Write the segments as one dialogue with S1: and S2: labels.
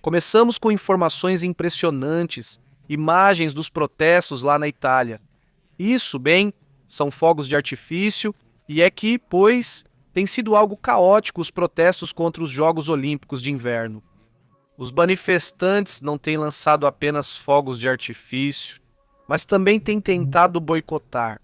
S1: Começamos com informações impressionantes, imagens dos protestos lá na Itália. Isso, bem, são fogos de artifício e é que, pois, tem sido algo caótico os protestos contra os Jogos Olímpicos de Inverno. Os manifestantes não têm lançado apenas fogos de artifício, mas também têm tentado boicotar,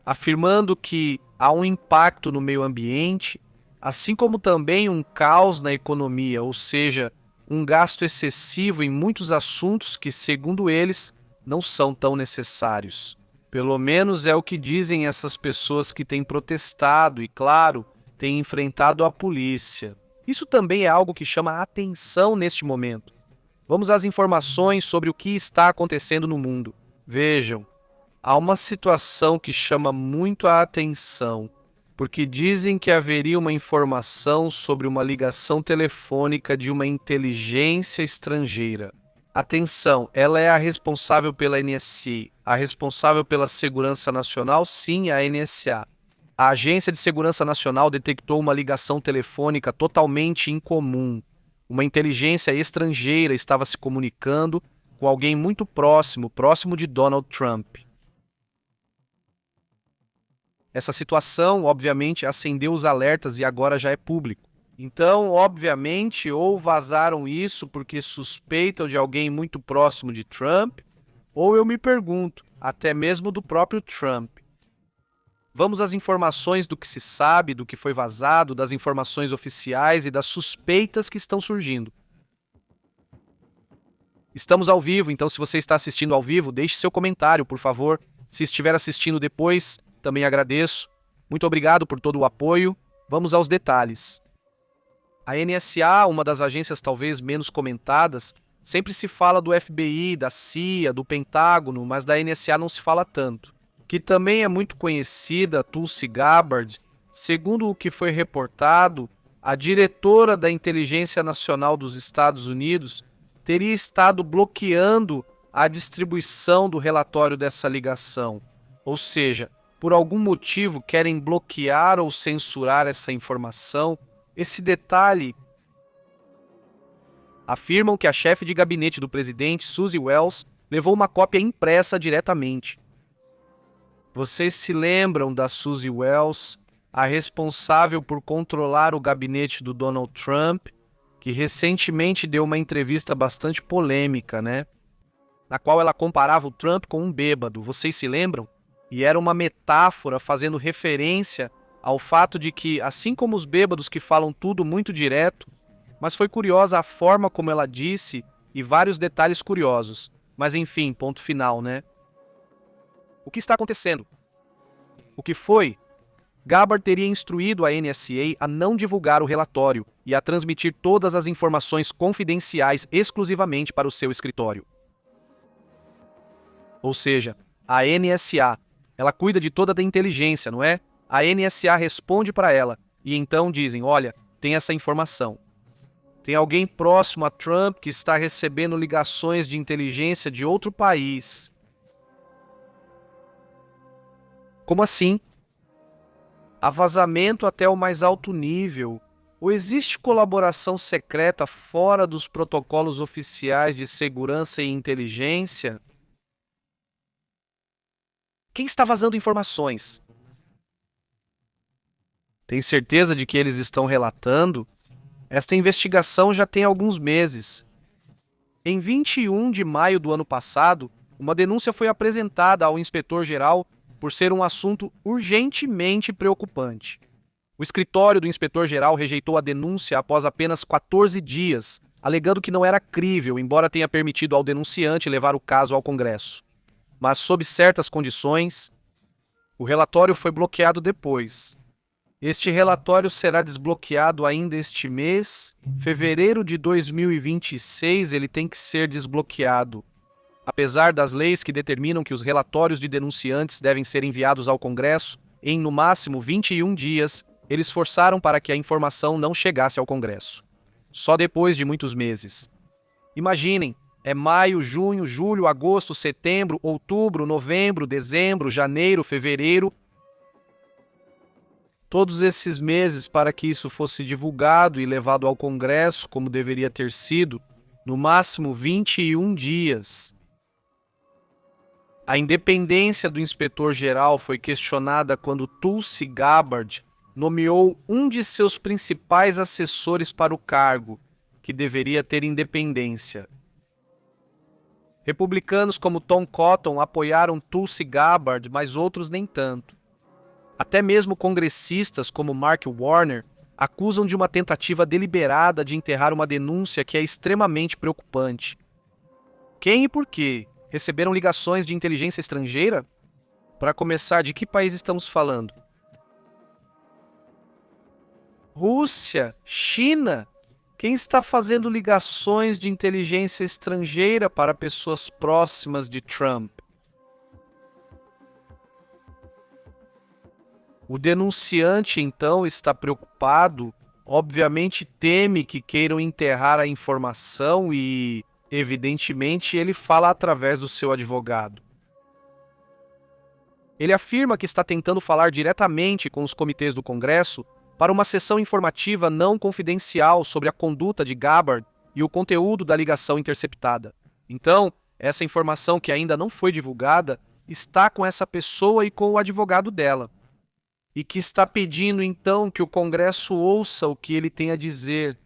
S1: afirmando que há um impacto no meio ambiente, assim como também um caos na economia, ou seja, um gasto excessivo em muitos assuntos que, segundo eles, não são tão necessários. Pelo menos é o que dizem essas pessoas que têm protestado e, claro, têm enfrentado a polícia. Isso também é algo que chama a atenção neste momento. Vamos às informações sobre o que está acontecendo no mundo. Vejam, há uma situação que chama muito a atenção, porque dizem que haveria uma informação sobre uma ligação telefônica de uma inteligência estrangeira. Atenção, ela é a responsável pela NSA, a responsável pela Segurança Nacional, sim, a NSA. A Agência de Segurança Nacional detectou uma ligação telefônica totalmente incomum. Uma inteligência estrangeira estava se comunicando com alguém muito próximo de Donald Trump. Essa situação, obviamente, acendeu os alertas e agora já é público. Então, obviamente, ou vazaram isso porque suspeitam de alguém muito próximo de Trump, ou eu me pergunto, até mesmo do próprio Trump. Vamos às informações do que se sabe, do que foi vazado, das informações oficiais e das suspeitas que estão surgindo. Estamos ao vivo, então se você está assistindo ao vivo, deixe seu comentário, por favor. Se estiver assistindo depois, também agradeço. Muito obrigado por todo o apoio. Vamos aos detalhes. A NSA, uma das agências talvez menos comentadas, sempre se fala do FBI, da CIA, do Pentágono, mas da NSA não se fala tanto. Que também é muito conhecida, Tulsi Gabbard. Segundo o que foi reportado, a diretora da Inteligência Nacional dos Estados Unidos teria estado bloqueando a distribuição do relatório dessa ligação. Ou seja, por algum motivo querem bloquear ou censurar essa informação. Esse detalhe afirmam que a chefe de gabinete do presidente, Suzy Wells, levou uma cópia impressa diretamente. Vocês se lembram da Suzy Wells, a responsável por controlar o gabinete do Donald Trump, que recentemente deu uma entrevista bastante polêmica, né? Na qual ela comparava o Trump com um bêbado. Vocês se lembram? E era uma metáfora fazendo referência ao fato de que, assim como os bêbados que falam tudo muito direto, mas foi curiosa a forma como ela disse e vários detalhes curiosos. Mas enfim, ponto final, né? O que está acontecendo? O que foi? Gabbard teria instruído a NSA a não divulgar o relatório e a transmitir todas as informações confidenciais exclusivamente para o seu escritório. Ou seja, a NSA, ela cuida de toda a inteligência, não é? A NSA responde para ela e então dizem, olha, tem essa informação. Tem alguém próximo a Trump que está recebendo ligações de inteligência de outro país. Como assim? Há vazamento até o mais alto nível? Ou existe colaboração secreta fora dos protocolos oficiais de segurança e inteligência? Quem está vazando informações? Tem certeza de que eles estão relatando? Esta investigação já tem alguns meses. Em 21 de maio do ano passado, uma denúncia foi apresentada ao inspetor-geral por ser um assunto urgentemente preocupante. O escritório do inspetor-geral rejeitou a denúncia após apenas 14 dias, alegando que não era crível, embora tenha permitido ao denunciante levar o caso ao Congresso. Mas, sob certas condições, o relatório foi bloqueado depois. Este relatório será desbloqueado ainda este mês. Fevereiro de 2026 ele tem que ser desbloqueado. Apesar das leis que determinam que os relatórios de denunciantes devem ser enviados ao Congresso em, no máximo, 21 dias, eles forçaram para que a informação não chegasse ao Congresso. Só depois de muitos meses. Imaginem, é maio, junho, julho, agosto, setembro, outubro, novembro, dezembro, janeiro, fevereiro. Todos esses meses para que isso fosse divulgado e levado ao Congresso, como deveria ter sido, no máximo 21 dias. A independência do inspetor-geral foi questionada quando Tulsi Gabbard nomeou um de seus principais assessores para o cargo, que deveria ter independência. Republicanos como Tom Cotton apoiaram Tulsi Gabbard, mas outros nem tanto. Até mesmo congressistas como Mark Warner acusam de uma tentativa deliberada de enterrar uma denúncia que é extremamente preocupante. Quem e por quê? Receberam ligações de inteligência estrangeira? Para começar, de que país estamos falando? Rússia? China? Quem está fazendo ligações de inteligência estrangeira para pessoas próximas de Trump? O denunciante, então, está preocupado, obviamente teme que queiram enterrar a informação e, evidentemente, ele fala através do seu advogado. Ele afirma que está tentando falar diretamente com os comitês do Congresso para uma sessão informativa não confidencial sobre a conduta de Gabbard e o conteúdo da ligação interceptada. Então, essa informação que ainda não foi divulgada está com essa pessoa e com o advogado dela, e que está pedindo então que o Congresso ouça o que ele tem a dizer.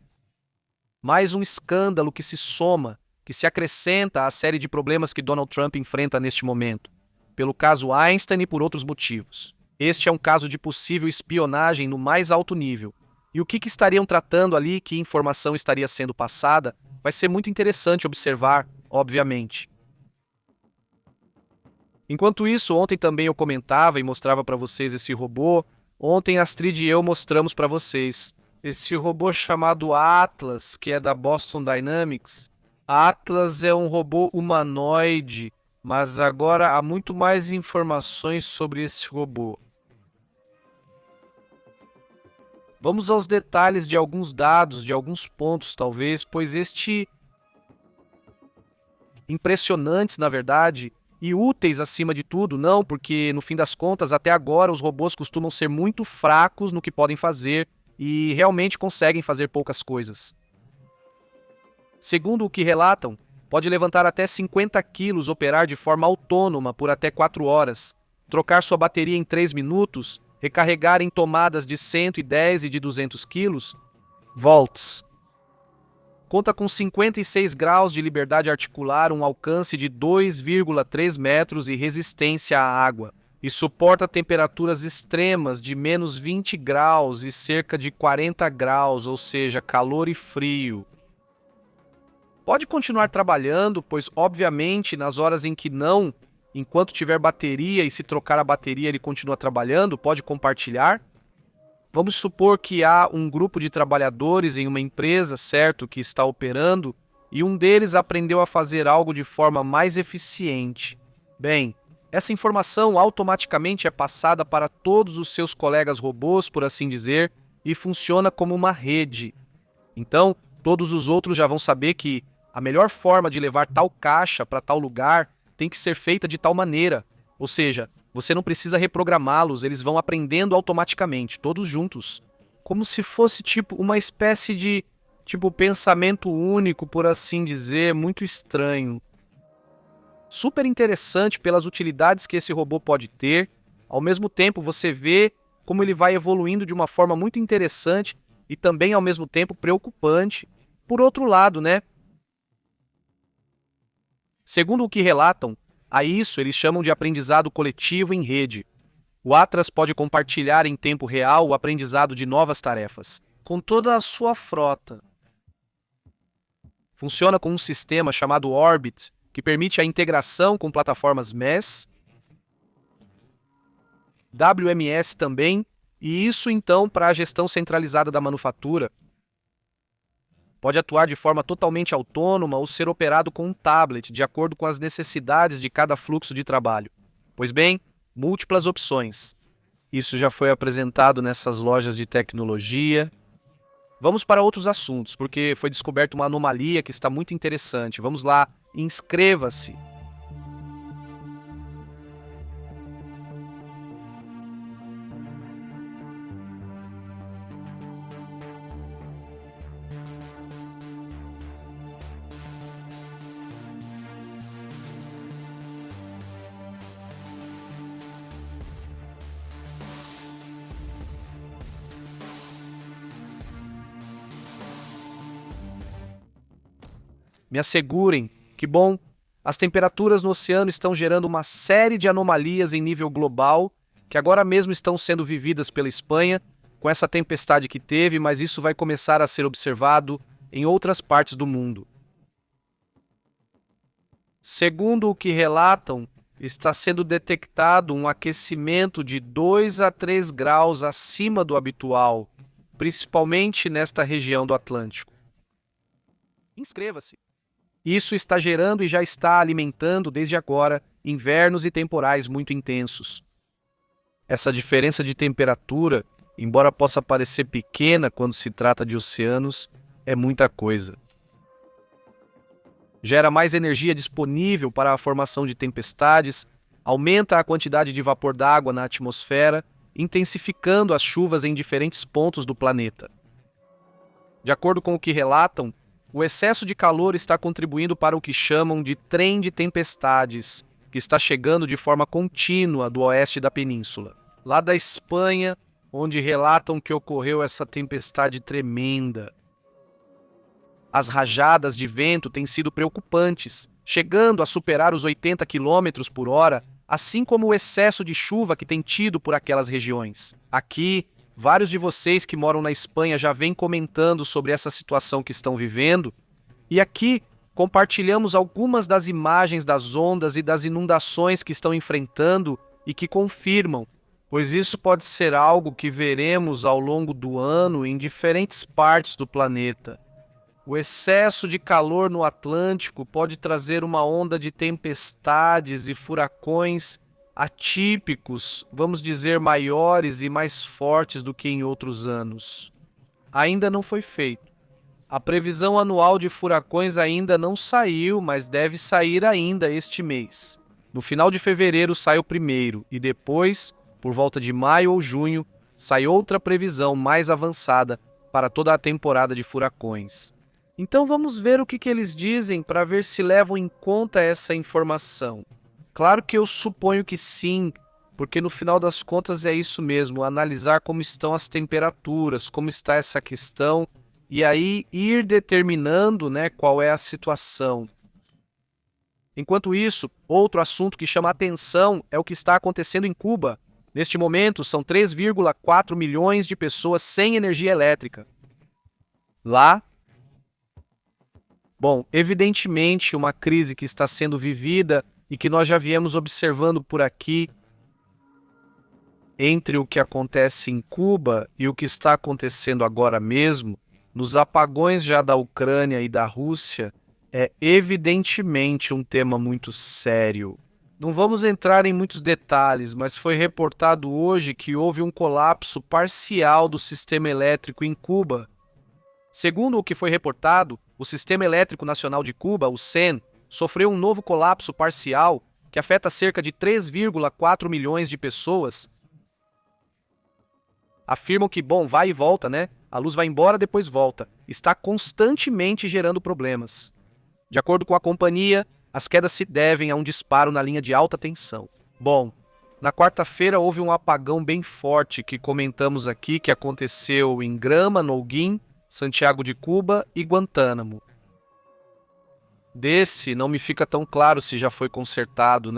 S1: Mais um escândalo que se soma, que se acrescenta à série de problemas que Donald Trump enfrenta neste momento, pelo caso Einstein e por outros motivos. Este é um caso de possível espionagem no mais alto nível. E o que estariam tratando ali, que informação estaria sendo passada, vai ser muito interessante observar, obviamente. Enquanto isso, ontem também eu comentava e mostrava para vocês esse robô. Ontem Astrid e eu mostramos para vocês esse robô chamado Atlas, que é da Boston Dynamics. Atlas é um robô humanoide, mas agora há muito mais informações sobre esse robô. Vamos aos detalhes de alguns dados, de alguns pontos talvez, pois impressionantes na verdade, e úteis acima de tudo, não, porque no fim das contas, até agora os robôs costumam ser muito fracos no que podem fazer e realmente conseguem fazer poucas coisas. Segundo o que relatam, pode levantar até 50 quilos, operar de forma autônoma por até 4 horas, trocar sua bateria em 3 minutos, recarregar em tomadas de 110 e de 200 quilos, volts. Conta com 56 graus de liberdade articular, um alcance de 2,3 metros e resistência à água. E suporta temperaturas extremas de menos 20 graus e cerca de 40 graus, ou seja, calor e frio. Pode continuar trabalhando, pois obviamente nas horas em que não, enquanto tiver bateria e se trocar a bateria ele continua trabalhando, pode compartilhar. Vamos supor que há um grupo de trabalhadores em uma empresa, certo, que está operando, e um deles aprendeu a fazer algo de forma mais eficiente. Bem, essa informação automaticamente é passada para todos os seus colegas robôs, por assim dizer, e funciona como uma rede. Então, todos os outros já vão saber que a melhor forma de levar tal caixa para tal lugar tem que ser feita de tal maneira. Ou seja, você não precisa reprogramá-los, eles vão aprendendo automaticamente, todos juntos. Como se fosse tipo uma espécie de pensamento único, por assim dizer, muito estranho. Super interessante pelas utilidades que esse robô pode ter. Ao mesmo tempo, você vê como ele vai evoluindo de uma forma muito interessante e também, ao mesmo tempo, preocupante. Por outro lado, né? Segundo o que relatam, a isso eles chamam de aprendizado coletivo em rede. O Atlas pode compartilhar em tempo real o aprendizado de novas tarefas, com toda a sua frota. Funciona com um sistema chamado Orbit, que permite a integração com plataformas MES, WMS também, e isso então para a gestão centralizada da manufatura. Pode atuar de forma totalmente autônoma ou ser operado com um tablet, de acordo com as necessidades de cada fluxo de trabalho. Pois bem, múltiplas opções. Isso já foi apresentado nessas lojas de tecnologia. Vamos para outros assuntos, porque foi descoberta uma anomalia que está muito interessante. Vamos lá, inscreva-se! Me assegurem que, bom, as temperaturas no oceano estão gerando uma série de anomalias em nível global que agora mesmo estão sendo vividas pela Espanha com essa tempestade que teve, mas isso vai começar a ser observado em outras partes do mundo. Segundo o que relatam, está sendo detectado um aquecimento de 2 a 3 graus acima do habitual, principalmente nesta região do Atlântico. Inscreva-se! Isso está gerando e já está alimentando, desde agora, invernos e temporais muito intensos. Essa diferença de temperatura, embora possa parecer pequena quando se trata de oceanos, é muita coisa. Gera mais energia disponível para a formação de tempestades, aumenta a quantidade de vapor d'água na atmosfera, intensificando as chuvas em diferentes pontos do planeta. De acordo com o que relatam, o excesso de calor está contribuindo para o que chamam de trem de tempestades, que está chegando de forma contínua do oeste da península. Lá da Espanha, onde relatam que ocorreu essa tempestade tremenda. As rajadas de vento têm sido preocupantes, chegando a superar os 80 km por hora, assim como o excesso de chuva que tem tido por aquelas regiões. Aqui, vários de vocês que moram na Espanha já vêm comentando sobre essa situação que estão vivendo, e aqui compartilhamos algumas das imagens das ondas e das inundações que estão enfrentando e que confirmam, pois isso pode ser algo que veremos ao longo do ano em diferentes partes do planeta. O excesso de calor no Atlântico pode trazer uma onda de tempestades e furacões atípicos, vamos dizer, maiores e mais fortes do que em outros anos. Ainda não foi feito. A previsão anual de furacões ainda não saiu, mas deve sair ainda este mês. No final de fevereiro sai o primeiro e depois, por volta de maio ou junho, sai outra previsão mais avançada para toda a temporada de furacões. Então vamos ver o que eles dizem para ver se levam em conta essa informação. Claro que eu suponho que sim, porque no final das contas é isso mesmo, analisar como estão as temperaturas, como está essa questão, e aí ir determinando, qual é a situação. Enquanto isso, outro assunto que chama atenção é o que está acontecendo em Cuba. Neste momento, são 3,4 milhões de pessoas sem energia elétrica. Lá, bom, evidentemente uma crise que está sendo vivida e que nós já viemos observando por aqui entre o que acontece em Cuba e o que está acontecendo agora mesmo, nos apagões já da Ucrânia e da Rússia, é evidentemente um tema muito sério. Não vamos entrar em muitos detalhes, mas foi reportado hoje que houve um colapso parcial do sistema elétrico em Cuba. Segundo o que foi reportado, o Sistema Elétrico Nacional de Cuba, o CEN, sofreu um novo colapso parcial que afeta cerca de 3,4 milhões de pessoas. Afirmam que, vai e volta, A luz vai embora, depois volta. Está constantemente gerando problemas. De acordo com a companhia, as quedas se devem a um disparo na linha de alta tensão. Na quarta-feira houve um apagão bem forte que comentamos aqui, que aconteceu em Grama, Holguín, Santiago de Cuba e Guantánamo. Desse não me fica tão claro se já foi consertado,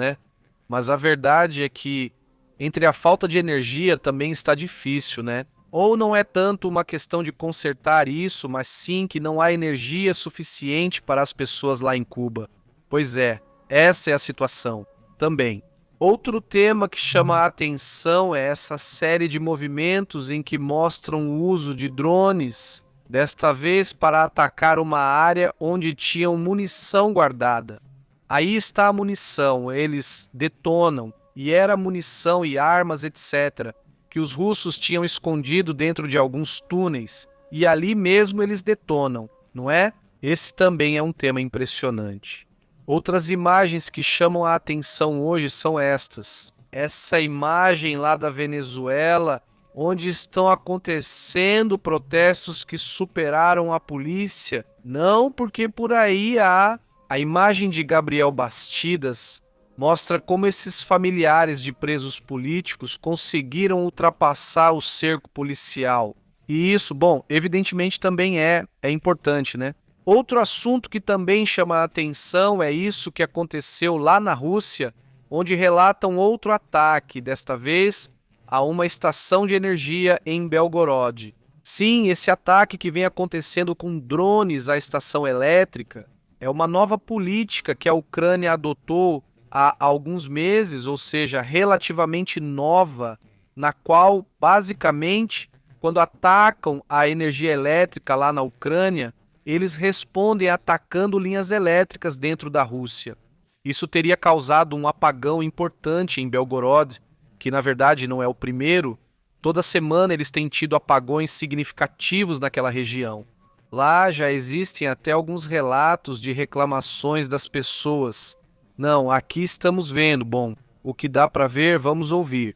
S1: Mas a verdade é que entre a falta de energia também está difícil, Ou não é tanto uma questão de consertar isso, mas sim que não há energia suficiente para as pessoas lá em Cuba. Pois é, essa é a situação também. Outro tema que chama a atenção é essa série de movimentos em que mostram o uso de drones, desta vez para atacar uma área onde tinham munição guardada. Aí está a munição, eles detonam, e era munição e armas, etc., que os russos tinham escondido dentro de alguns túneis, e ali mesmo eles detonam, não é? Esse também é um tema impressionante. Outras imagens que chamam a atenção hoje são estas. Essa imagem lá da Venezuela, onde estão acontecendo protestos que superaram a polícia. Não, porque por aí há a imagem de Gabriel Bastidas, mostra como esses familiares de presos políticos conseguiram ultrapassar o cerco policial. E isso, evidentemente também é importante, Outro assunto que também chama a atenção é isso que aconteceu lá na Rússia, onde relatam outro ataque, desta vez a uma estação de energia em Belgorod. Sim, esse ataque que vem acontecendo com drones à estação elétrica é uma nova política que a Ucrânia adotou há alguns meses, ou seja, relativamente nova, na qual, basicamente, quando atacam a energia elétrica lá na Ucrânia, eles respondem atacando linhas elétricas dentro da Rússia. Isso teria causado um apagão importante em Belgorod, que na verdade não é o primeiro. Toda semana eles têm tido apagões significativos naquela região. Lá já existem até alguns relatos de reclamações das pessoas. Não, aqui estamos vendo. Bom, o que dá para ver, vamos ouvir.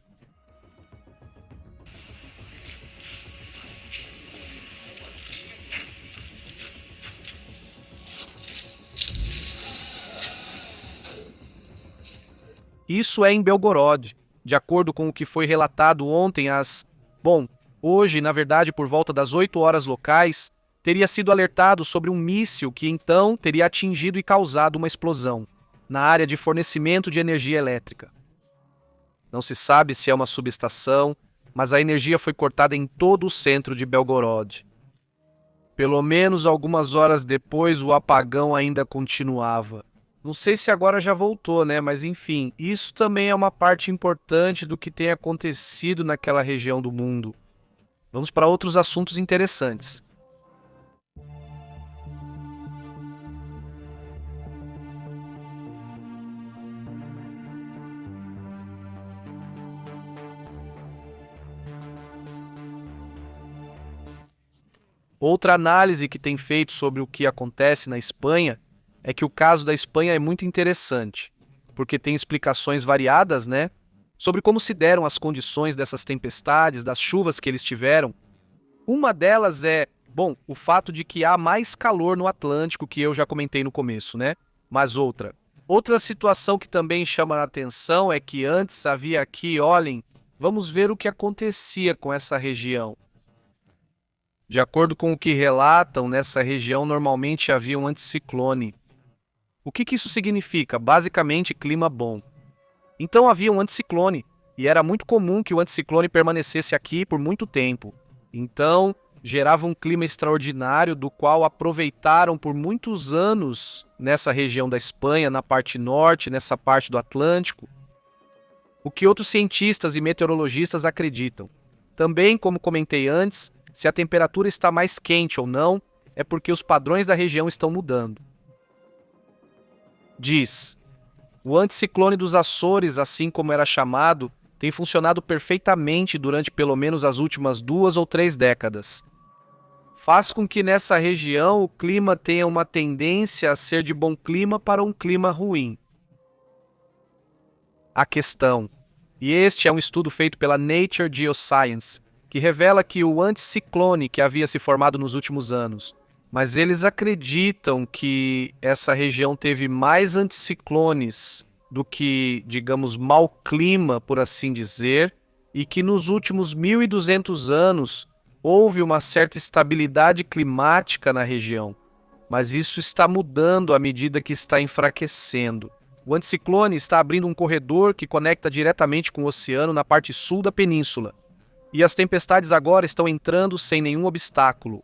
S1: Isso é em Belgorod, de acordo com o que foi relatado ontem hoje, na verdade, por volta das 8 horas locais, teria sido alertado sobre um míssil que então teria atingido e causado uma explosão na área de fornecimento de energia elétrica. Não se sabe se é uma subestação, mas a energia foi cortada em todo o centro de Belgorod. Pelo menos algumas horas depois, o apagão ainda continuava. Não sei se agora já voltou, né? Mas enfim, isso também é uma parte importante do que tem acontecido naquela região do mundo. Vamos para outros assuntos interessantes. Outra análise que tem feito sobre o que acontece na Espanha é que o caso da Espanha é muito interessante, porque tem explicações variadas, né, sobre como se deram as condições dessas tempestades, das chuvas que eles tiveram. Uma delas é, o fato de que há mais calor no Atlântico, que eu já comentei no começo, né? Mas outra situação que também chama a atenção é que antes havia aqui, olhem, vamos ver o que acontecia com essa região. De acordo com o que relatam, nessa região normalmente havia um anticiclone. O que isso significa? Basicamente, clima bom. Então havia um anticiclone, e era muito comum que o anticiclone permanecesse aqui por muito tempo. Então, gerava um clima extraordinário, do qual aproveitaram por muitos anos nessa região da Espanha, na parte norte, nessa parte do Atlântico. O que outros cientistas e meteorologistas acreditam. Também, como comentei antes, se a temperatura está mais quente ou não, é porque os padrões da região estão mudando. Diz: o anticiclone dos Açores, assim como era chamado, tem funcionado perfeitamente durante pelo menos as últimas 2 ou 3 décadas. Faz com que nessa região o clima tenha uma tendência a ser de bom clima para um clima ruim. A questão, e este é um estudo feito pela Nature Geoscience, que revela que o anticiclone que havia se formado nos últimos anos, mas eles acreditam que essa região teve mais anticiclones do que, digamos, mau clima, por assim dizer, e que nos últimos 1.200 anos houve uma certa estabilidade climática na região. Mas isso está mudando à medida que está enfraquecendo. O anticiclone está abrindo um corredor que conecta diretamente com o oceano na parte sul da península. E as tempestades agora estão entrando sem nenhum obstáculo.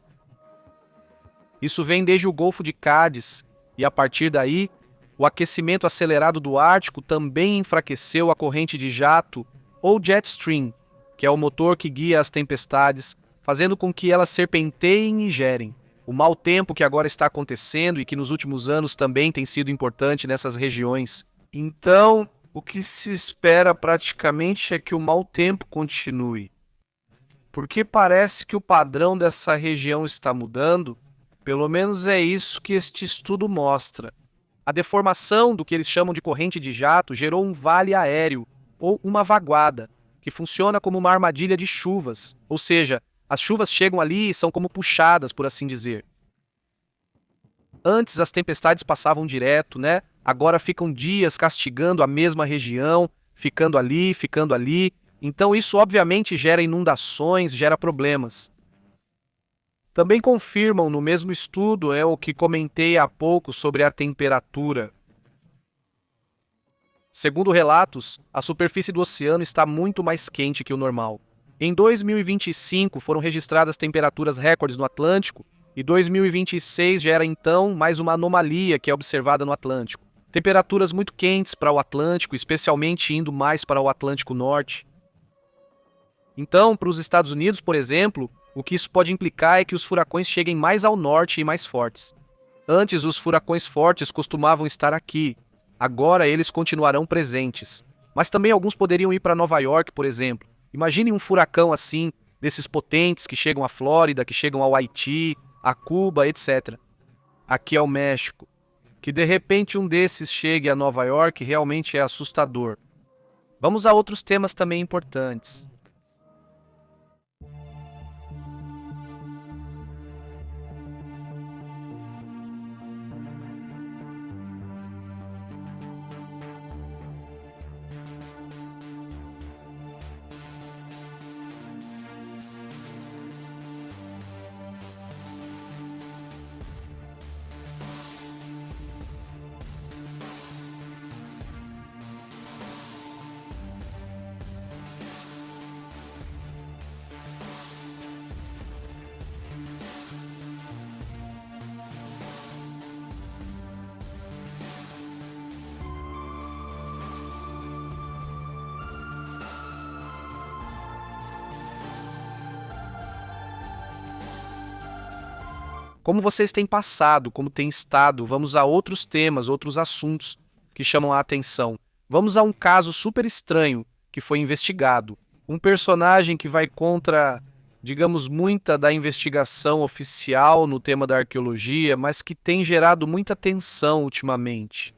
S1: Isso vem desde o Golfo de Cádiz, e a partir daí, o aquecimento acelerado do Ártico também enfraqueceu a corrente de jato, ou jet stream, que é o motor que guia as tempestades, fazendo com que elas serpenteiem e gerem. O mau tempo que agora está acontecendo e que nos últimos anos também tem sido importante nessas regiões. Então, o que se espera praticamente é que o mau tempo continue. Porque parece que o padrão dessa região está mudando, pelo menos é isso que este estudo mostra. A deformação do que eles chamam de corrente de jato gerou um vale aéreo, ou uma vaguada, que funciona como uma armadilha de chuvas, ou seja, as chuvas chegam ali e são como puxadas, por assim dizer. Antes as tempestades passavam direto, né? Agora ficam dias castigando a mesma região, ficando ali, ficando ali. Então isso obviamente gera inundações, gera problemas. Também confirmam no mesmo estudo o que comentei há pouco sobre a temperatura. Segundo relatos, a superfície do oceano está muito mais quente que o normal. Em 2025 foram registradas temperaturas recordes no Atlântico e 2026 já era então mais uma anomalia que é observada no Atlântico. Temperaturas muito quentes para o Atlântico, especialmente indo mais para o Atlântico Norte. Então, para os Estados Unidos, por exemplo, o que isso pode implicar é que os furacões cheguem mais ao norte e mais fortes. Antes, os furacões fortes costumavam estar aqui. Agora, eles continuarão presentes. Mas também alguns poderiam ir para Nova York, por exemplo. Imagine um furacão assim, desses potentes que chegam à Flórida, que chegam ao Haiti, a Cuba, etc. Aqui é o México. Que de repente um desses chegue a Nova York realmente é assustador. Vamos a outros temas também importantes. Como vocês têm passado, como têm estado, vamos a outros temas, outros assuntos que chamam a atenção. Vamos a um caso super estranho que foi investigado. Um personagem que vai contra, digamos, muita da investigação oficial no tema da arqueologia, mas que tem gerado muita tensão ultimamente.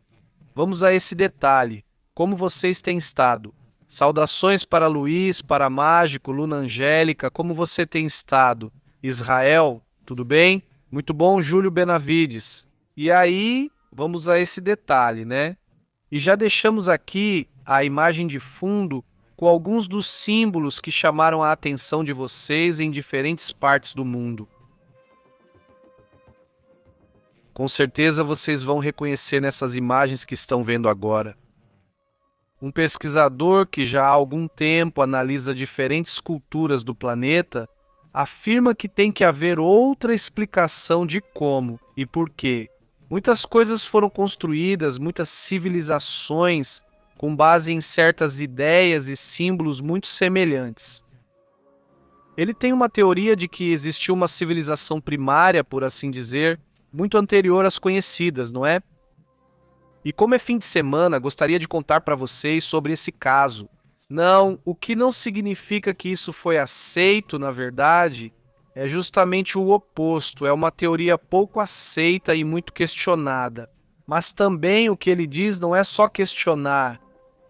S1: Vamos a esse detalhe. Como vocês têm estado? Saudações para Luiz, para Mágico, Luna Angélica, como você tem estado? Israel, tudo bem? Muito bom, Júlio Benavides. E aí, vamos a esse detalhe, né? E já deixamos aqui a imagem de fundo com alguns dos símbolos que chamaram a atenção de vocês em diferentes partes do mundo. Com certeza vocês vão reconhecer nessas imagens que estão vendo agora. Um pesquisador que já há algum tempo analisa diferentes culturas do planeta afirma que tem que haver outra explicação de como e por quê. Muitas coisas foram construídas, muitas civilizações, com base em certas ideias e símbolos muito semelhantes. Ele tem uma teoria de que existiu uma civilização primária, por assim dizer, muito anterior às conhecidas, não é? E como é fim de semana, gostaria de contar para vocês sobre esse caso. Não, o que não significa que isso foi aceito, na verdade, é justamente o oposto, é uma teoria pouco aceita e muito questionada. Mas também o que ele diz não é só questionar,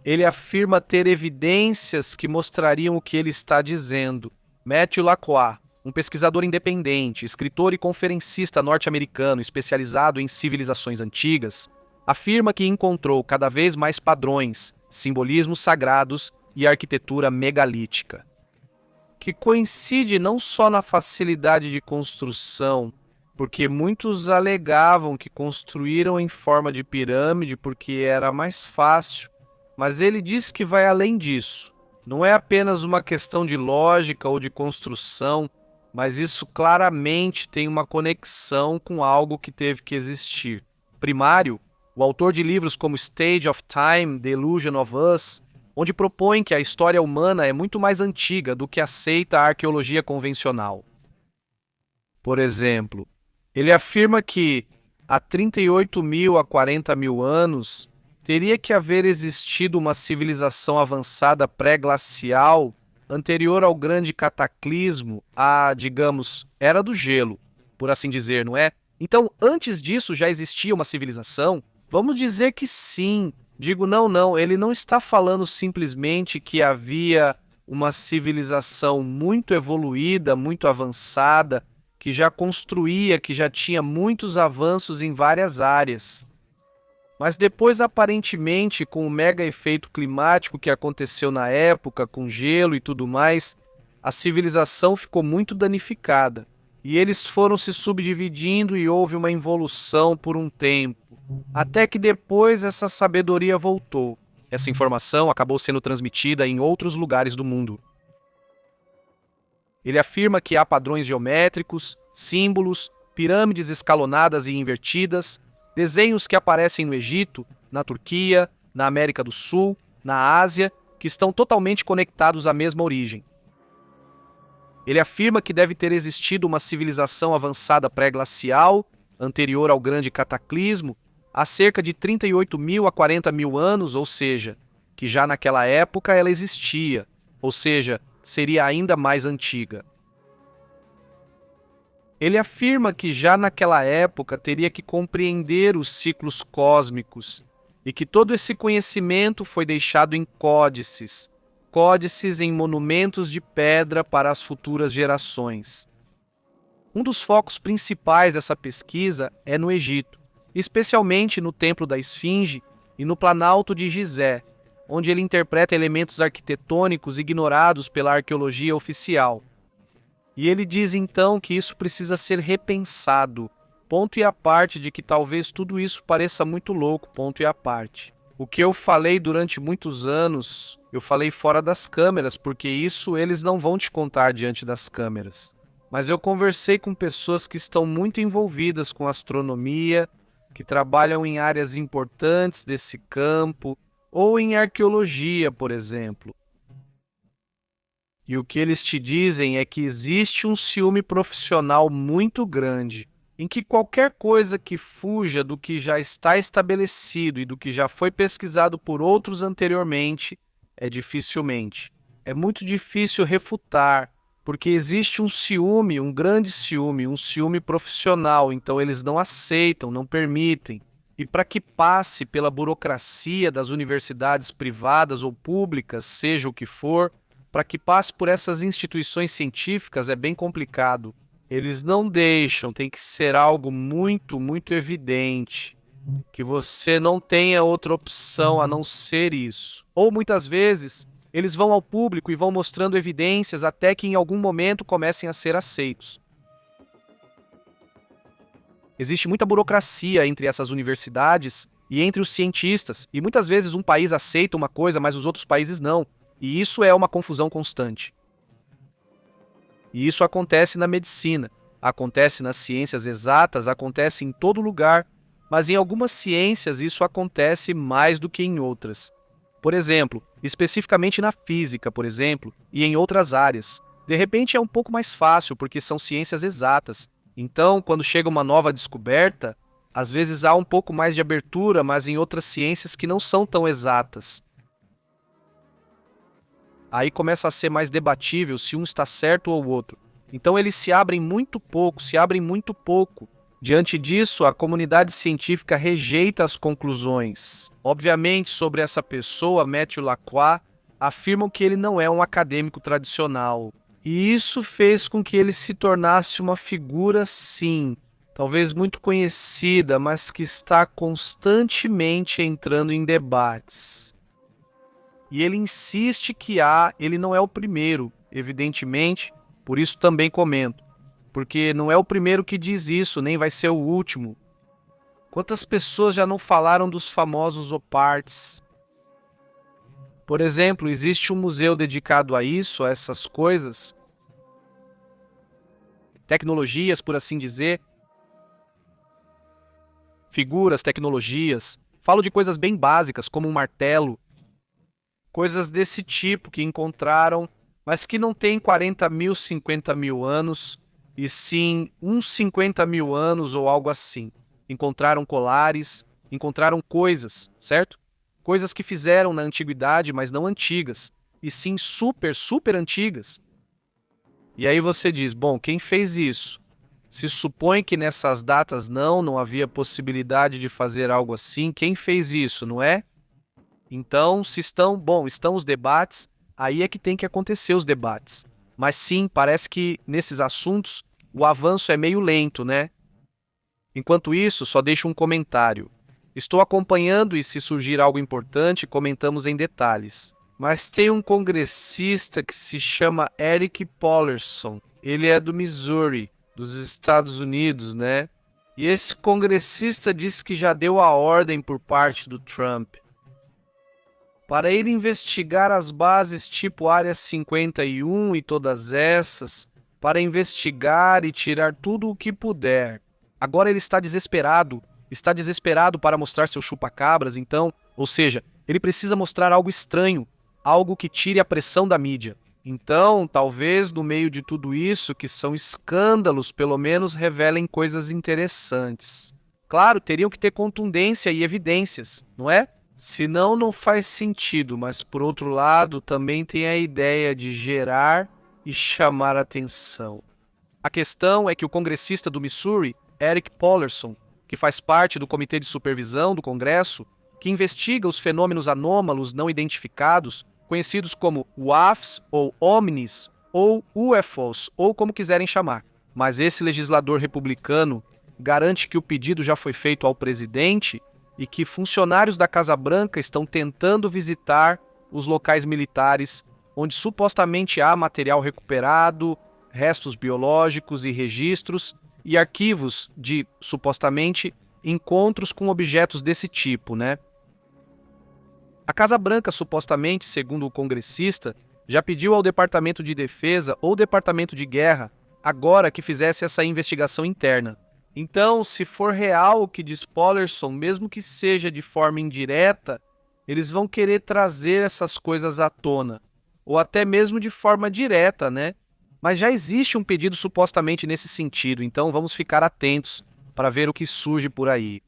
S1: ele afirma ter evidências que mostrariam o que ele está dizendo. Matthew Lacroix, um pesquisador independente, escritor e conferencista norte-americano especializado em civilizações antigas, afirma que encontrou cada vez mais padrões, simbolismos sagrados e arquitetura megalítica, que coincide não só na facilidade de construção, porque muitos alegavam que construíram em forma de pirâmide porque era mais fácil, mas ele diz que vai além disso. Não é apenas uma questão de lógica ou de construção, mas isso claramente tem uma conexão com algo que teve que existir. Primário, o autor de livros como Stage of Time, The Illusion of Us, onde propõe que a história humana é muito mais antiga do que aceita a arqueologia convencional. Por exemplo, ele afirma que há 38.000 a 40.000 anos teria que haver existido uma civilização avançada pré-glacial anterior ao grande cataclismo, a, digamos, Era do Gelo, por assim dizer, não é? Então, antes disso já existia uma civilização? Vamos dizer que sim. Digo, não, ele não está falando simplesmente que havia uma civilização muito evoluída, muito avançada, que já construía, que já tinha muitos avanços em várias áreas. Mas depois, aparentemente, com o mega efeito climático que aconteceu na época, com gelo e tudo mais, a civilização ficou muito danificada. E eles foram se subdividindo e houve uma involução por um tempo, até que depois essa sabedoria voltou. Essa informação acabou sendo transmitida em outros lugares do mundo. Ele afirma que há padrões geométricos, símbolos, pirâmides escalonadas e invertidas, desenhos que aparecem no Egito, na Turquia, na América do Sul, na Ásia, que estão totalmente conectados à mesma origem. Ele afirma que deve ter existido uma civilização avançada pré-glacial, anterior ao grande cataclismo, há cerca de 38.000 a 40.000 anos, ou seja, que já naquela época ela existia, ou seja, seria ainda mais antiga. Ele afirma que já naquela época teria que compreender os ciclos cósmicos e que todo esse conhecimento foi deixado em códices em monumentos de pedra para as futuras gerações. Um dos focos principais dessa pesquisa é no Egito, especialmente no Templo da Esfinge e no Planalto de Gizé, onde ele interpreta elementos arquitetônicos ignorados pela arqueologia oficial. E ele diz então que isso precisa ser repensado, ponto e à parte de que talvez tudo isso pareça muito louco, ponto e à parte. O que eu falei durante muitos anos, eu falei fora das câmeras, porque isso eles não vão te contar diante das câmeras. Mas eu conversei com pessoas que estão muito envolvidas com astronomia, que trabalham em áreas importantes desse campo, ou em arqueologia, por exemplo. E o que eles te dizem é que existe um ciúme profissional muito grande, em que qualquer coisa que fuja do que já está estabelecido e do que já foi pesquisado por outros anteriormente, dificilmente. É muito difícil refutar, porque existe um ciúme, um grande ciúme, um ciúme profissional, então eles não aceitam, não permitem. E para que passe pela burocracia das universidades privadas ou públicas, seja o que for, para que passe por essas instituições científicas é bem complicado. Eles não deixam, tem que ser algo muito, muito evidente, que você não tenha outra opção a não ser isso. Ou muitas vezes, eles vão ao público e vão mostrando evidências até que em algum momento comecem a ser aceitos. Existe muita burocracia entre essas universidades e entre os cientistas, e muitas vezes um país aceita uma coisa, mas os outros países não. E isso é uma confusão constante. E isso acontece na medicina, acontece nas ciências exatas, acontece em todo lugar, mas em algumas ciências isso acontece mais do que em outras. Por exemplo, especificamente na física, por exemplo, e em outras áreas. De repente é um pouco mais fácil porque são ciências exatas. Então, quando chega uma nova descoberta, às vezes há um pouco mais de abertura, mas em outras ciências que não são tão exatas. Aí começa a ser mais debatível se um está certo ou o outro. Então eles se abrem muito pouco. Diante disso, a comunidade científica rejeita as conclusões. Obviamente, sobre essa pessoa, Matthew Lacroix, afirmam que ele não é um acadêmico tradicional. E isso fez com que ele se tornasse uma figura, sim, talvez muito conhecida, mas que está constantemente entrando em debates. E ele insiste que ele não é o primeiro, evidentemente, por isso também comento. Porque não é o primeiro que diz isso, nem vai ser o último. Quantas pessoas já não falaram dos famosos OPARTs? Por exemplo, existe um museu dedicado a isso, a essas coisas. Tecnologias, por assim dizer. Figuras, tecnologias. Falo de coisas bem básicas, como um martelo. Coisas desse tipo que encontraram, mas que não tem 40.000, 50.000 anos, e sim uns 50.000 anos ou algo assim. Encontraram colares, encontraram coisas, certo? Coisas que fizeram na antiguidade, mas não antigas, e sim super, super antigas. E aí você diz, bom, quem fez isso? Se supõe que nessas datas não havia possibilidade de fazer algo assim, quem fez isso, não é? Então, se estão os debates, aí é que tem que acontecer os debates. Mas sim, parece que nesses assuntos o avanço é meio lento, né? Enquanto isso, só deixo um comentário. Estou acompanhando e se surgir algo importante, comentamos em detalhes. Mas tem um congressista que se chama Eric Pollerson. Ele é do Missouri. dos Estados Unidos, né? E esse congressista disse que já deu a ordem por parte do Trump para ele investigar as bases tipo Área 51 e todas essas, para investigar e tirar tudo o que puder. Agora ele está desesperado para mostrar seu chupa-cabras, então, ou seja, ele precisa mostrar algo estranho, algo que tire a pressão da mídia. Então, talvez no meio de tudo isso, que são escândalos, pelo menos revelem coisas interessantes. Claro, teriam que ter contundência e evidências, não é? Senão não faz sentido, mas por outro lado também tem a ideia de gerar e chamar atenção. A questão é que o congressista do Missouri, Eric Pollerson, que faz parte do Comitê de Supervisão do Congresso, que investiga os fenômenos anômalos não identificados, conhecidos como UAFs ou OVNIs ou UFOs, ou como quiserem chamar. Mas esse legislador republicano garante que o pedido já foi feito ao presidente e que funcionários da Casa Branca estão tentando visitar os locais militares onde supostamente há material recuperado, restos biológicos e registros e arquivos de, supostamente, encontros com objetos desse tipo, né? A Casa Branca, supostamente, segundo o congressista, já pediu ao Departamento de Defesa ou Departamento de Guerra agora que fizesse essa investigação interna. Então, se for real o que diz Pollerson, mesmo que seja de forma indireta, eles vão querer trazer essas coisas à tona. Ou até mesmo de forma direta, né? Mas já existe um pedido supostamente nesse sentido, então vamos ficar atentos para ver o que surge por aí.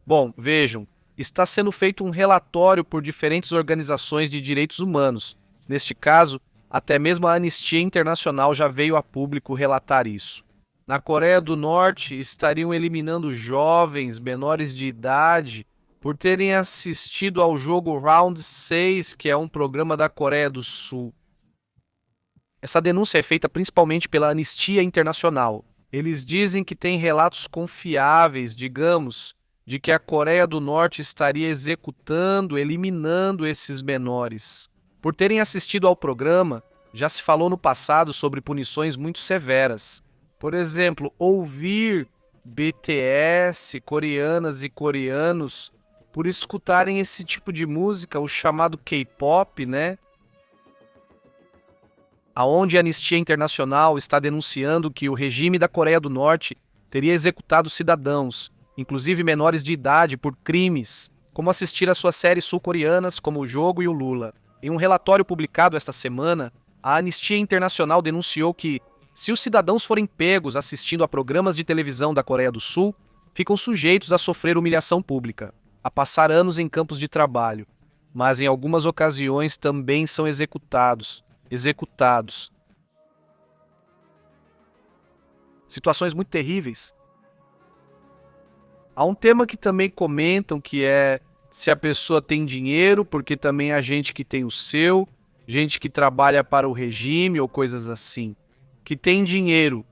S1: Bom, vejam, está sendo feito um relatório por diferentes organizações de direitos humanos. Neste caso, até mesmo a Anistia Internacional já veio a público relatar isso. Na Coreia do Norte, estariam eliminando jovens menores de idade por terem assistido ao jogo Round 6, que é um programa da Coreia do Sul. Essa denúncia é feita principalmente pela Anistia Internacional. Eles dizem que tem relatos confiáveis, digamos, de que a Coreia do Norte estaria executando, eliminando esses menores. Por terem assistido ao programa, já se falou no passado sobre punições muito severas. Por exemplo, ouvir BTS, coreanas e coreanos, por escutarem esse tipo de música, o chamado K-pop, né? Aonde a Anistia Internacional está denunciando que o regime da Coreia do Norte teria executado cidadãos, inclusive menores de idade, por crimes, como assistir às suas séries sul-coreanas como O Jogo e o Lula. Em um relatório publicado esta semana, a Anistia Internacional denunciou que, se os cidadãos forem pegos assistindo a programas de televisão da Coreia do Sul, ficam sujeitos a sofrer humilhação pública, a passar anos em campos de trabalho, mas em algumas ocasiões também são executados. Situações muito terríveis. Há um tema que também comentam que é se a pessoa tem dinheiro, porque também há gente que tem o seu, gente que trabalha para o regime ou coisas assim. Que tem dinheiro,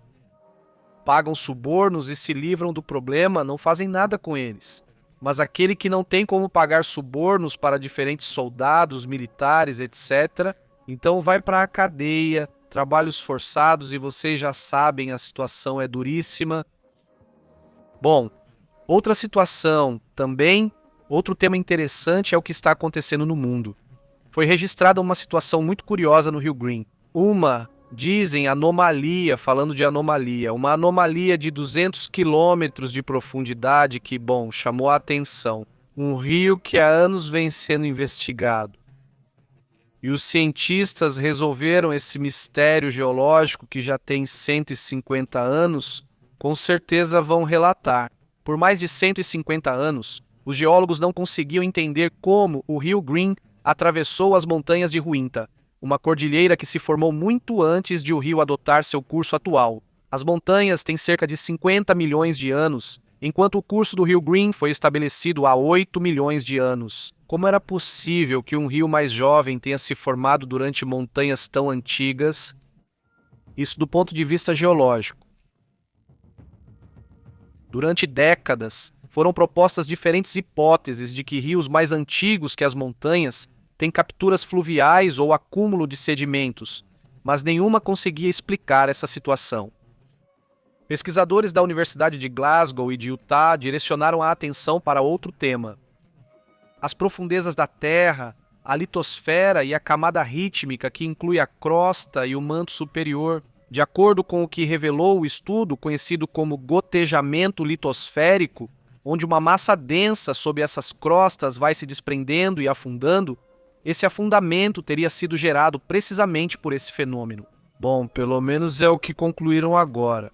S1: pagam subornos e se livram do problema, não fazem nada com eles. Mas aquele que não tem como pagar subornos para diferentes soldados, militares, etc., então vai para a cadeia, trabalhos forçados, e vocês já sabem, a situação é duríssima. Bom, outra situação também, outro tema interessante é o que está acontecendo no mundo. Foi registrada uma situação muito curiosa no Rio Green. Dizem anomalia, falando de anomalia, uma anomalia de 200 quilômetros de profundidade que, chamou a atenção. Um rio que há anos vem sendo investigado. E os cientistas resolveram esse mistério geológico que já tem 150 anos, com certeza vão relatar. Por mais de 150 anos, os geólogos não conseguiam entender como o Rio Green atravessou as montanhas de Uinta. uma cordilheira que se formou muito antes de o rio adotar seu curso atual. As montanhas têm cerca de 50 milhões de anos, enquanto o curso do rio Green foi estabelecido há 8 milhões de anos. Como era possível que um rio mais jovem tenha se formado durante montanhas tão antigas? Isso do ponto de vista geológico. Durante décadas, foram propostas diferentes hipóteses de que rios mais antigos que as montanhas têm capturas fluviais ou acúmulo de sedimentos, mas nenhuma conseguia explicar essa situação. Pesquisadores da Universidade de Glasgow e de Utah direcionaram a atenção para outro tema. As profundezas da Terra, a litosfera e a camada rítmica que inclui a crosta e o manto superior. De acordo com o que revelou o estudo conhecido como gotejamento litosférico, onde uma massa densa sob essas crostas vai se desprendendo e afundando, esse afundamento teria sido gerado precisamente por esse fenômeno. Bom, pelo menos é o que concluíram agora.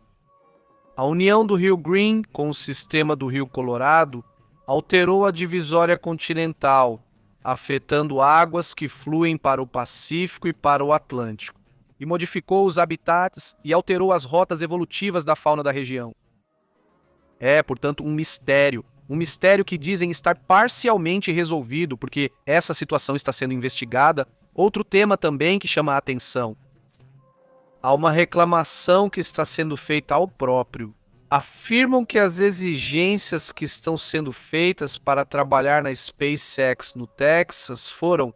S1: A união do rio Green com o sistema do rio Colorado alterou a divisória continental, afetando águas que fluem para o Pacífico e para o Atlântico, e modificou os habitats e alterou as rotas evolutivas da fauna da região. É, portanto, um mistério que dizem estar parcialmente resolvido, porque essa situação está sendo investigada. Outro tema também que chama a atenção. Há uma reclamação que está sendo feita ao próprio. Afirmam que as exigências que estão sendo feitas para trabalhar na SpaceX no Texas foram...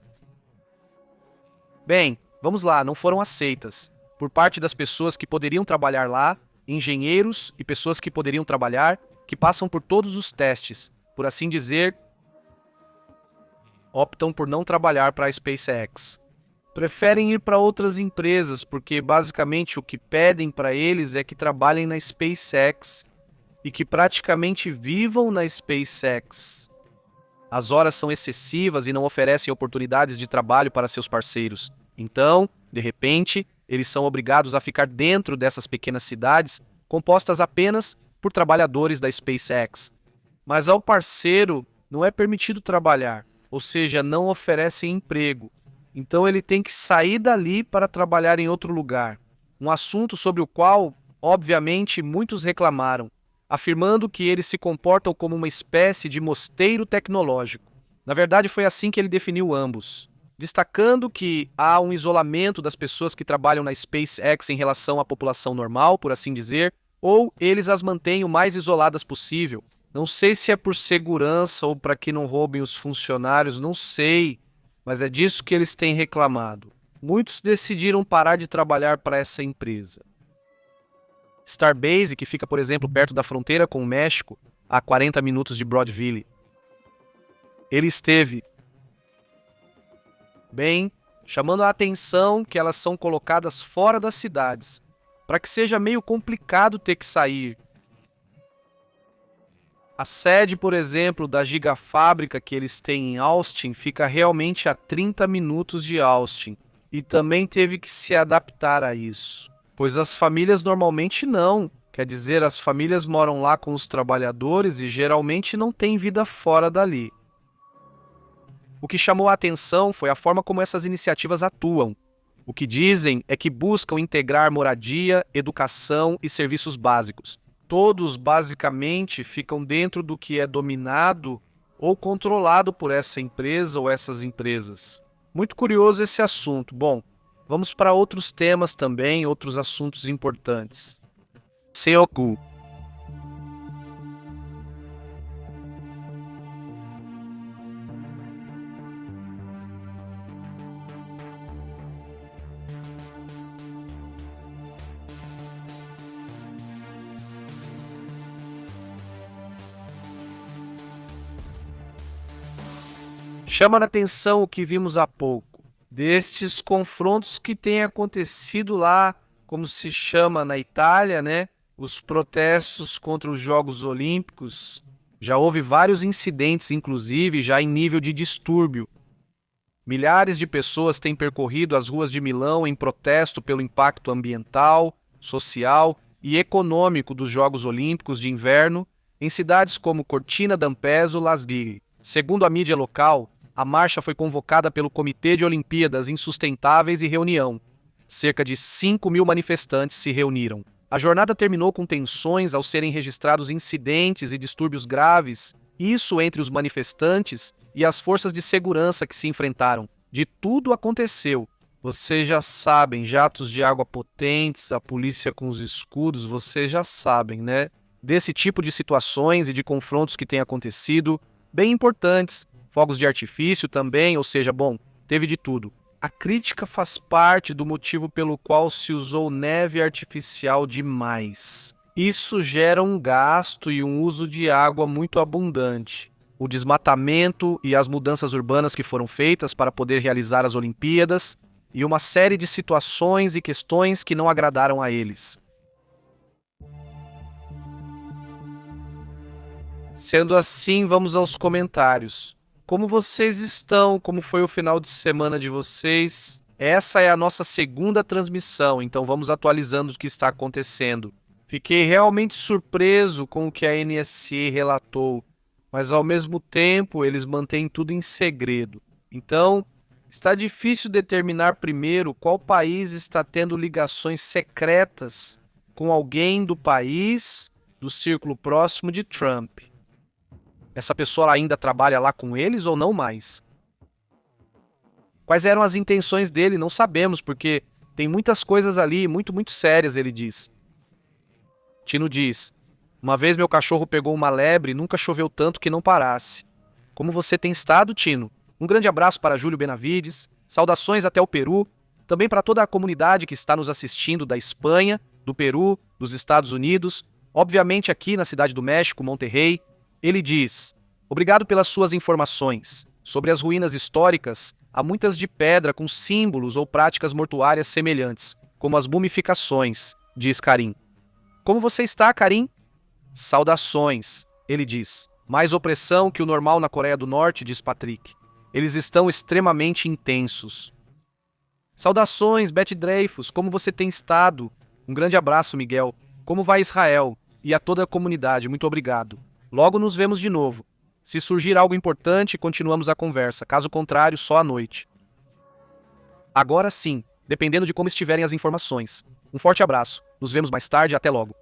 S1: Bem, vamos lá, não foram aceitas. Por parte das pessoas que poderiam trabalhar lá, engenheiros e pessoas que poderiam trabalhar, que passam por todos os testes, por assim dizer, optam por não trabalhar para a SpaceX. Preferem ir para outras empresas, porque basicamente o que pedem para eles é que trabalhem na SpaceX e que praticamente vivam na SpaceX. As horas são excessivas e não oferecem oportunidades de trabalho para seus parceiros. Então, de repente, eles são obrigados a ficar dentro dessas pequenas cidades, compostas apenas por trabalhadores da SpaceX. Mas ao parceiro não é permitido trabalhar, ou seja, não oferecem emprego. Então ele tem que sair dali para trabalhar em outro lugar. Um assunto sobre o qual, obviamente, muitos reclamaram, afirmando que eles se comportam como uma espécie de mosteiro tecnológico. Na verdade, foi assim que ele definiu ambos, destacando que há um isolamento das pessoas que trabalham na SpaceX em relação à população normal, por assim dizer, ou eles as mantêm o mais isoladas possível. Não sei se é por segurança ou para que não roubem os funcionários, não sei, mas é disso que eles têm reclamado. Muitos decidiram parar de trabalhar para essa empresa. Starbase, que fica, por exemplo, perto da fronteira com o México, a 40 minutos de Broadville. Ele esteve bem, chamando a atenção que elas são colocadas fora das cidades, para que seja meio complicado ter que sair. A sede, por exemplo, da gigafábrica que eles têm em Austin fica realmente a 30 minutos de Austin, e também teve que se adaptar a isso, pois as famílias normalmente não. Quer dizer, as famílias moram lá com os trabalhadores e geralmente não têm vida fora dali. O que chamou a atenção foi a forma como essas iniciativas atuam. O que dizem é que buscam integrar moradia, educação e serviços básicos. Todos basicamente ficam dentro do que é dominado ou controlado por essa empresa ou essas empresas. Muito curioso esse assunto. Bom, vamos para outros temas também, outros assuntos importantes. Seoku. Chama a atenção o que vimos há pouco, destes confrontos que têm acontecido lá, como se chama na Itália, né? Os protestos contra os Jogos Olímpicos. Já houve vários incidentes, inclusive, já em nível de distúrbio. Milhares de pessoas têm percorrido as ruas de Milão em protesto pelo impacto ambiental, social e econômico dos Jogos Olímpicos de Inverno em cidades como Cortina d'Ampezzo e Las Ligure. Segundo a mídia local, A marcha foi convocada pelo Comitê de Olimpíadas Insustentáveis e reunião. Cerca de 5.000 manifestantes se reuniram. A jornada terminou com tensões ao serem registrados incidentes e distúrbios graves, isso entre os manifestantes e as forças de segurança que se enfrentaram. De tudo aconteceu. Vocês já sabem, jatos de água potentes, a polícia com os escudos, vocês já sabem, né? Desse tipo de situações e de confrontos que têm acontecido, bem importantes. Fogos de artifício também, ou seja, bom, teve de tudo. A crítica faz parte do motivo pelo qual se usou neve artificial demais. Isso gera um gasto e um uso de água muito abundante. O desmatamento e as mudanças urbanas que foram feitas para poder realizar as Olimpíadas e uma série de situações e questões que não agradaram a eles. Sendo assim, vamos aos comentários. Como vocês estão? Como foi o final de semana de vocês? Essa é a nossa segunda transmissão, então vamos atualizando o que está acontecendo. Fiquei realmente surpreso com o que a NSC relatou, mas ao mesmo tempo eles mantêm tudo em segredo. Então, está difícil determinar primeiro qual país está tendo ligações secretas com alguém do país do círculo próximo de Trump. Essa pessoa ainda trabalha lá com eles ou não mais? Quais eram as intenções dele? Não sabemos, porque tem muitas coisas ali, muito sérias, ele diz. Tino diz: uma vez meu cachorro pegou uma lebre e nunca choveu tanto que não parasse. Como você tem estado, Tino? Um grande abraço para Júlio Benavides, saudações até o Peru, também para toda a comunidade que está nos assistindo da Espanha, do Peru, dos Estados Unidos, obviamente aqui na cidade do México, Monterrey. Ele diz: obrigado pelas suas informações. Sobre as ruínas históricas, há muitas de pedra com símbolos ou práticas mortuárias semelhantes, como as mumificações, diz Karim. Como você está, Karim? Saudações, ele diz. Mais opressão que o normal na Coreia do Norte, diz Patrick. Eles estão extremamente intensos. Saudações, Beth Dreyfus, como você tem estado? Um grande abraço, Miguel. Como vai Israel? E a toda a comunidade, muito obrigado. Logo nos vemos de novo. Se surgir algo importante, continuamos a conversa. Caso contrário, só à noite. Agora sim, dependendo de como estiverem as informações. Um forte abraço. Nos vemos mais tarde. Até logo.